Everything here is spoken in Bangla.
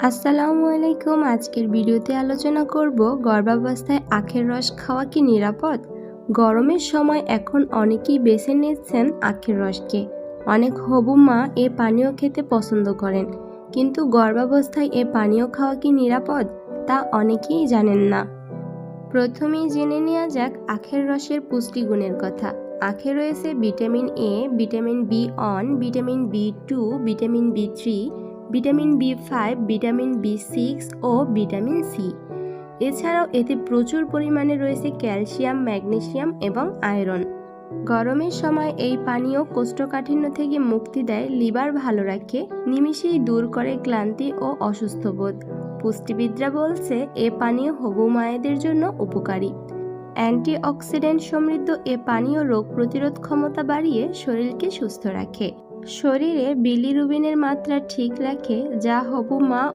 আসসালামু আলাইকুম। আজকের ভিডিওতে আলোচনা করব গর্ভাবস্থায় আখের রস খাওয়া কি নিরাপদ। গরমের সময় এখন অনেকেই বেছে নিচ্ছেন আখের রসকে। অনেক হবু মা এ পানীয় খেতে পছন্দ করেন, কিন্তু গর্ভাবস্থায় এ পানীয় খাওয়া কি নিরাপদ তা অনেকেই জানেন না। প্রথমেই জেনে নেওয়া যাক আখের রসের পুষ্টিগুণের কথা। আখে রয়েছে vitamin A, vitamin B one, vitamin B2, vitamin বি3, vitamin বি5, vitamin বি6 O vitamin C. এছাড়াও এতে প্রচুর পরিমাণে রয়েছে ক্যালসিয়াম, ম্যাগনেসিয়াম এবং আয়রন। গরমের সময় এই পানীয় কোষ্ঠকাঠিন্য থেকে মুক্তি দেয়, লিভার ভালো রাখে, নিমিষেই দূর করে ক্লান্তি ও অসুস্থবোধ। পুষ্টিবিদরা বলছে এ পানীয় হবু মায়েদের জন্য উপকারী। অ্যান্টিঅক্সিডেন্ট সমৃদ্ধ এ পানীয় রোগ প্রতিরোধ ক্ষমতা বাড়িয়ে শরীরকে সুস্থ রাখে। শরীরে বিলিরুবিনের মাত্রা ঠিক রাখে, যা হবু মা